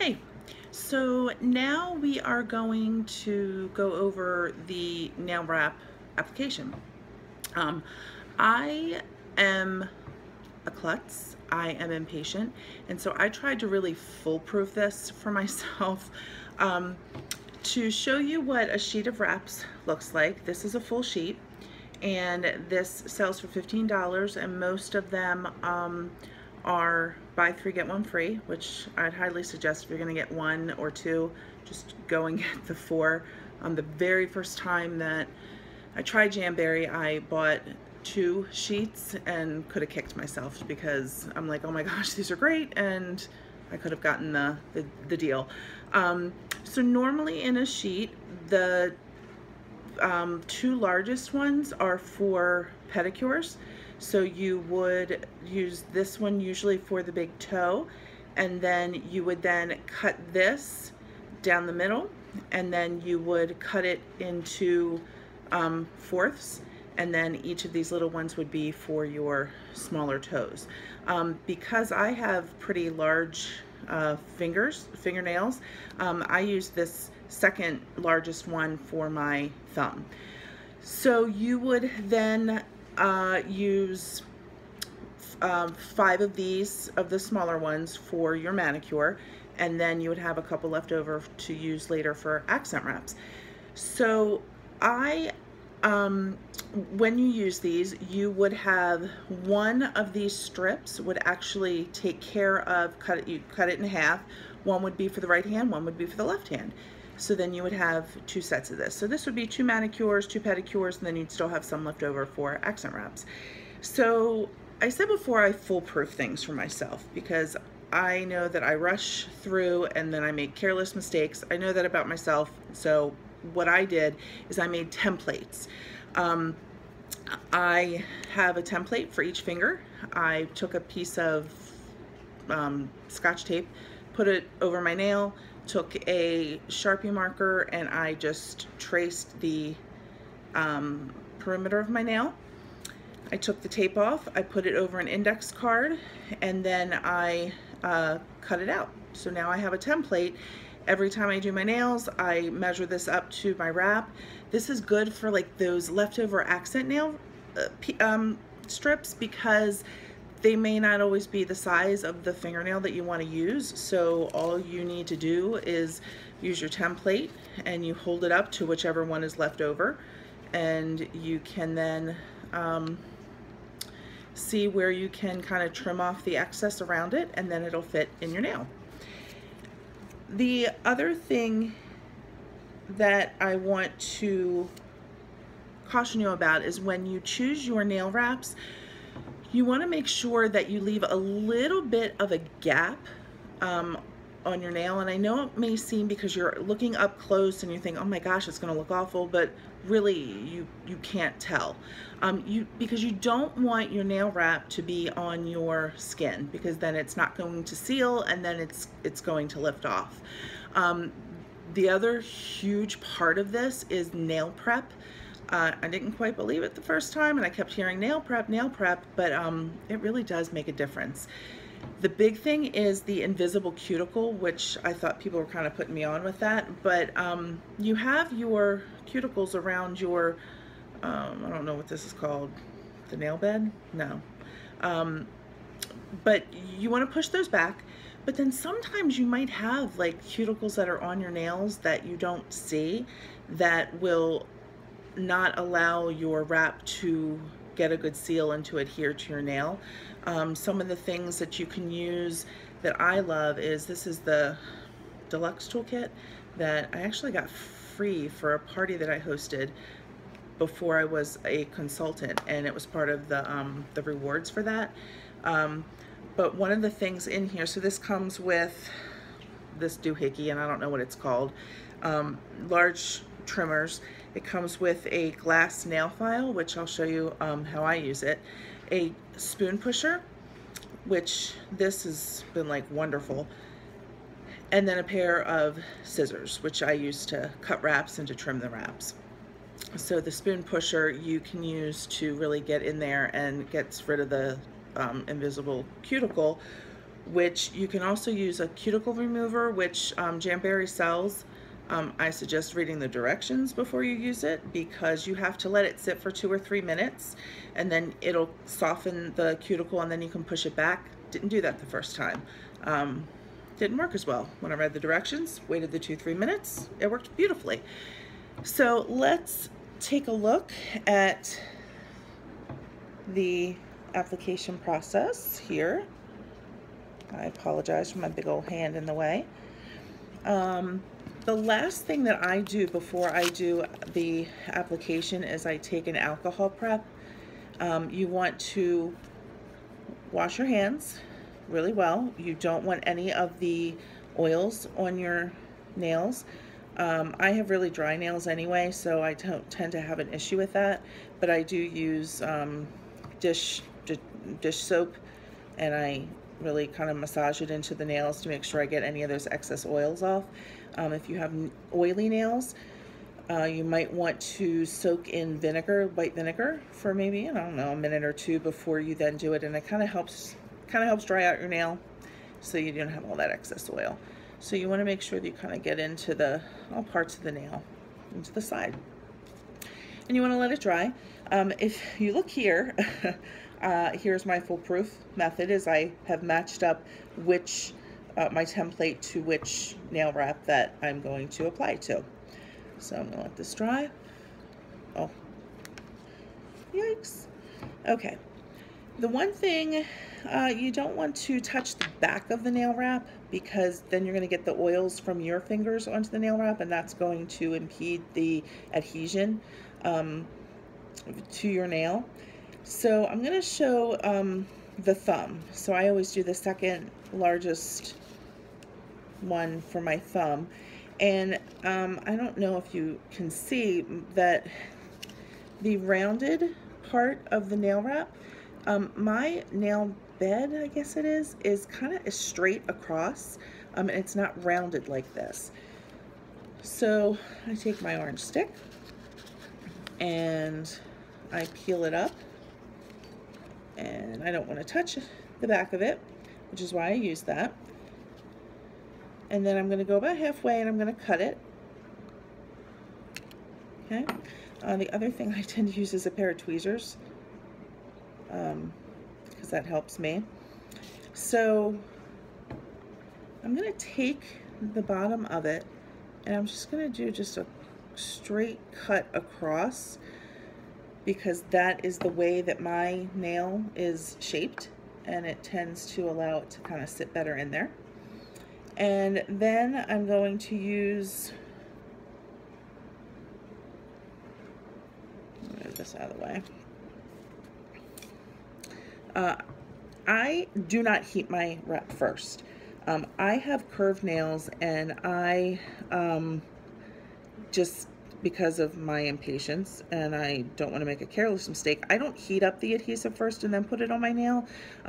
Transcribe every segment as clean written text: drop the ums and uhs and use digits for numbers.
Hey, so now we are going to go over the nail wrap application. Um, I am a klutz, I am impatient, and so I tried to really foolproof this for myself. Um, to show you what a sheet of wraps looks like, this is a full sheet, and this sells for $15, and most of them are buy three get one free, which I'd highly suggest if you're going to get one or two, just go and get the four. The very first time that I tried Jamberry, I bought 2 sheets and could have kicked myself because I'm like, oh my gosh, these are great, and I could have gotten the deal. So normally in a sheet, the 2 largest ones are for pedicures. So you would use this one usually for the big toe, and then you would then cut this down the middle, and then you would cut it into fourths, and then each of these little ones would be for your smaller toes. Because I have pretty large fingernails, I use this second largest one for my thumb. So you would then use 5 of these, of the smaller ones, for your manicure, and then you would have a couple left over to use later for accent wraps. So when you use these, you would have one of these strips would actually take care of, you cut it in half. One would be for the right hand, one would be for the left hand. So then you would have 2 sets of this. So this would be 2 manicures, 2 pedicures, and then you'd still have some left over for accent wraps. So I said before, I foolproof things for myself because I know that I rush through and then I make careless mistakes. I know that about myself. So what I did is I made templates. I have a template for each finger. I took a piece of Scotch tape, put it over my nail, took a Sharpie marker, and I just traced the perimeter of my nail. I took the tape off, I put it over an index card, and then I cut it out. So now I have a template. Every time I do my nails, I measure this up to my wrap. This is good for like those leftover accent nail strips because they may not always be the size of the fingernail that you want to use. So all you need to do is use your template and you hold it up to whichever one is left over, and you can then see where you can kind of trim off the excess around it, and then it'll fit in your nail. The other thing that I want to caution you about is when you choose your nail wraps, you want to make sure that you leave a little bit of a gap on your nail. And I know it may seem, because you're looking up close and you think, oh my gosh, it's going to look awful, but really you can't tell. Because you don't want your nail wrap to be on your skin, because then it's not going to seal and then it's going to lift off. The other huge part of this is nail prep. I didn't quite believe it the first time, and I kept hearing nail prep, but it really does make a difference. The big thing is the invisible cuticle, which I thought people were kind of putting me on with that, but you have your cuticles around your, I don't know what this is called, the nail bed? No. But you want to push those back, but then sometimes you might have like cuticles that are on your nails that you don't see, that will not allow your wrap to get a good seal and to adhere to your nail. Some of the things that you can use that I love is, this is the deluxe toolkit that I actually got free for a party that I hosted before I was a consultant, and it was part of the rewards for that. But one of the things in here, so this comes with this doohickey, and I don't know what it's called, large trimmers. It comes with a glass nail file, which I'll show you how I use it, a spoon pusher, which this has been like wonderful, and then a pair of scissors, which I use to cut wraps and to trim the wraps. So the spoon pusher you can use to really get in there and gets rid of the invisible cuticle, which you can also use a cuticle remover, which Jamberry sells. I suggest reading the directions before you use it, because you have to let it sit for 2 or 3 minutes and then it'll soften the cuticle and then you can push it back. Didn't do that the first time. Didn't work as well. When I read the directions, waited the 2-3 minutes, it worked beautifully. So let's take a look at the application process here. I apologize for my big old hand in the way. The last thing that I do before I do the application is I take an alcohol prep. You want to wash your hands really well. You don't want any of the oils on your nails. I have really dry nails anyway, so I don't tend to have an issue with that, but I do use dish soap, and I really kind of massage it into the nails to make sure I get any of those excess oils off. If you have oily nails, you might want to soak in vinegar, white vinegar, for maybe, I don't know, a minute or 2 before you then do it, and it kind of helps dry out your nail so you don't have all that excess oil. So you want to make sure that you kind of get into all parts of the nail, into the side. And you want to let it dry. If you look here, here's my foolproof method, is I have matched up my template to which nail wrap that I'm going to apply to. So I'm going to let this dry. Oh, yikes. Okay. The one thing, you don't want to touch the back of the nail wrap, because then you're going to get the oils from your fingers onto the nail wrap, and that's going to impede the adhesion to your nail. So I'm going to show the thumb. So I always do the second largest one for my thumb, and I don't know if you can see that the rounded part of the nail wrap, my nail bed, I guess it is kind of straight across, and it's not rounded like this. So I take my orange stick and I peel it up, and I don't want to touch the back of it, which is why I use that. And then I'm going to go about halfway and I'm going to cut it. Okay. The other thing I tend to use is a pair of tweezers, because that helps me. So I'm going to take the bottom of it and I'm just going to do just a straight cut across, because that is the way that my nail is shaped, and it tends to allow it to kind of sit better in there. And then I'm going to use, move this out of the way. I do not heat my wrap first. I have curved nails, and I just, because of my impatience and I don't want to make a careless mistake, I don't heat up the adhesive first and then put it on my nail,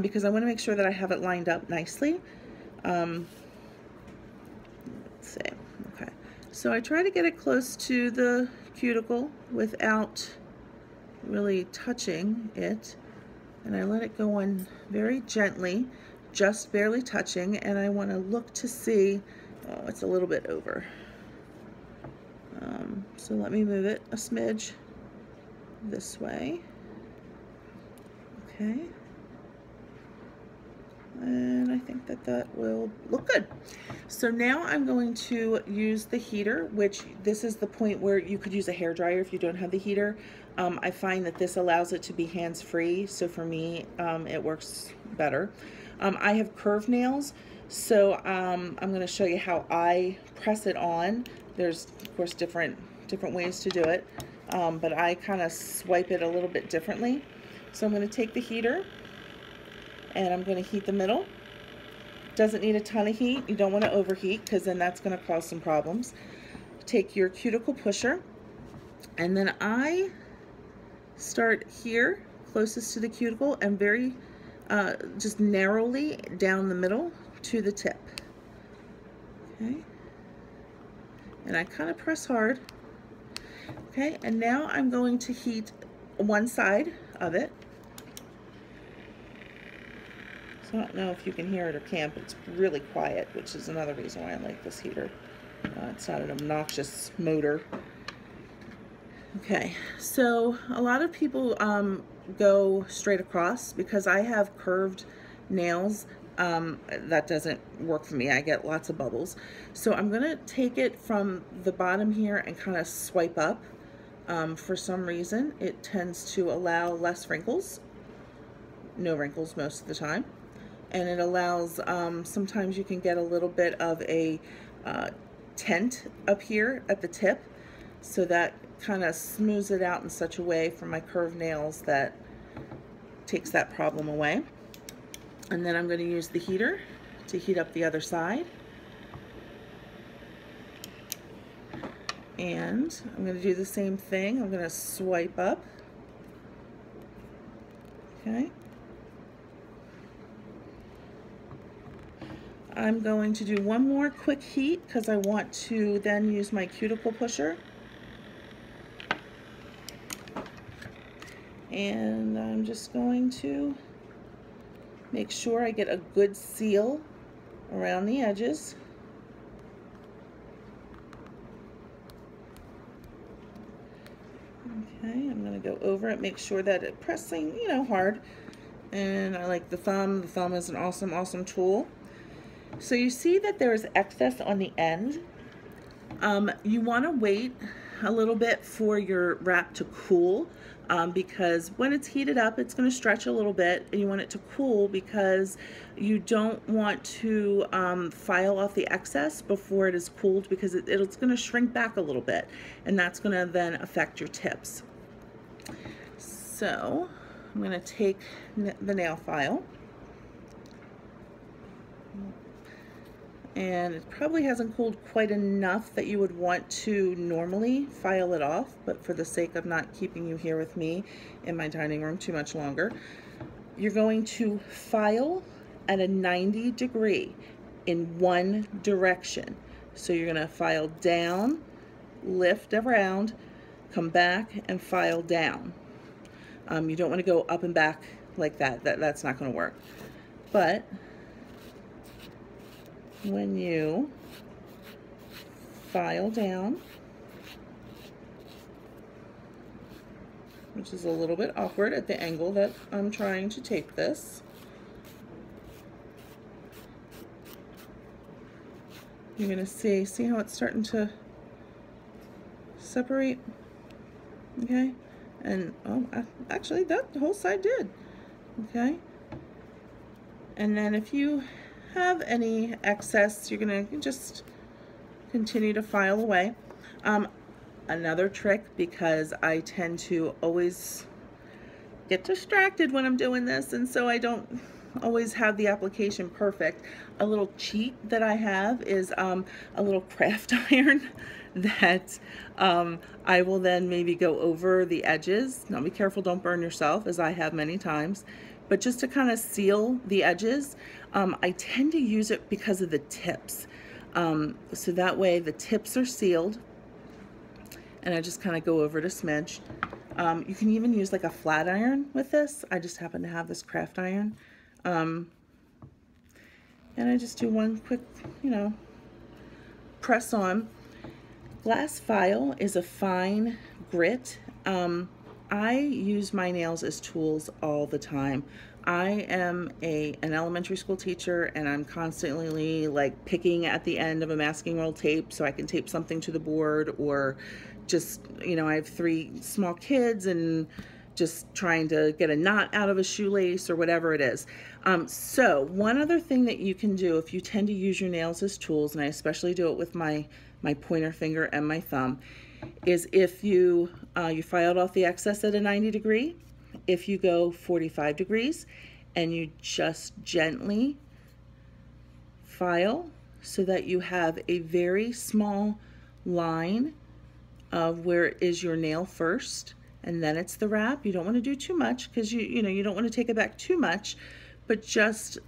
because I want to make sure that I have it lined up nicely. Let's see. Okay, so I try to get it close to the cuticle without really touching it, and I let it go on very gently, just barely touching, and I want to look to see, oh, it's a little bit over. So let me move it a smidge this way. Okay. And I think that that will look good. So now I'm going to use the heater, which this is the point where you could use a hairdryer if you don't have the heater. I find that this allows it to be hands-free, so for me it works better. I have curved nails, so I'm going to show you how I press it on. There's of course different ways to do it, but I kind of swipe it a little bit differently. So I'm going to take the heater and I'm going to heat the middle. Doesn't need a ton of heat. You don't want to overheat, because then that's going to cause some problems. Take your cuticle pusher, and then I start here closest to the cuticle and very just narrowly down the middle to the tip. Okay, and I kind of press hard. Okay, and now I'm going to heat one side of it. So I don't know if you can hear it or can't, but it's really quiet, which is another reason why I like this heater. It's not an obnoxious motor. Okay, so a lot of people go straight across because I have curved nails. That doesn't work for me. I get lots of bubbles. So I'm gonna take it from the bottom here and kind of swipe up. For some reason, it tends to allow less wrinkles. No wrinkles most of the time. And it allows, sometimes you can get a little bit of a tent up here at the tip. So that kind of smooths it out in such a way for my curved nails that takes that problem away. And then I'm going to use the heater to heat up the other side. And I'm going to do the same thing. I'm going to swipe up. Okay. I'm going to do one more quick heat because I want to then use my cuticle pusher. And I'm just going to make sure I get a good seal around the edges. Okay, I'm going to go over it, make sure that it's pressing, you know, hard. And I like the thumb. The thumb is an awesome, awesome tool. So you see that there is excess on the end. You want to wait a little bit for your wrap to cool because when it's heated up, it's going to stretch a little bit, and you want it to cool because you don't want to file off the excess before it is cooled, because it's going to shrink back a little bit, and that's going to then affect your tips. So I'm going to take the nail file. And it probably hasn't cooled quite enough that you would want to normally file it off, but for the sake of not keeping you here with me in my dining room too much longer, you're going to file at a 90 degree in one direction. So you're going to file down, lift around, come back, and file down. You don't want to go up and back like that. That's not going to work. But when you file down, which is a little bit awkward at the angle that I'm trying to tape this, you're going to see how it's starting to separate. Okay, and oh, actually that the whole side did. Okay, and then if you have any excess, you're going to just continue to file away. Another trick, because I tend to always get distracted when I'm doing this, and so I don't always have the application perfect, a little cheat that I have is a little craft iron that I will then maybe go over the edges. Now be careful, don't burn yourself, as I have many times, but just to kind of seal the edges. I tend to use it because of the tips. So that way the tips are sealed, and I just kind of go over it a smidge. You can even use like a flat iron with this. I just happen to have this craft iron. And I just do one quick, you know, press on. Glass file is a fine grit. I use my nails as tools all the time. I am an elementary school teacher, and I'm constantly like picking at the end of a masking roll tape so I can tape something to the board, or just, you know, I have 3 small kids and just trying to get a knot out of a shoelace or whatever it is. So one other thing that you can do if you tend to use your nails as tools, and I especially do it with my pointer finger and my thumb, is if you filed off the excess at a 90 degree, if you go 45 degrees and you just gently file so that you have a very small line of where is your nail first, and then it's the wrap. You don't want to do too much, because you know, you don't want to take it back too much, but just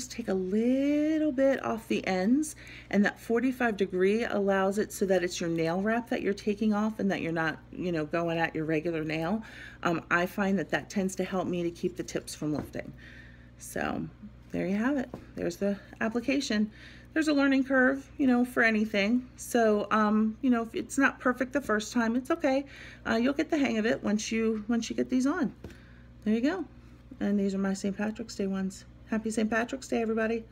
take a little bit off the ends, and that 45 degree allows it so that it's your nail wrap that you're taking off, and that you're not, you know, going at your regular nail. I find that tends to help me to keep the tips from lifting. So there you have it. There's the application. There's a learning curve, you know, for anything. So, you know, if it's not perfect the first time, it's okay. You'll get the hang of it once you get these on. There you go. And these are my St. Patrick's Day ones. Happy St. Patrick's Day, everybody.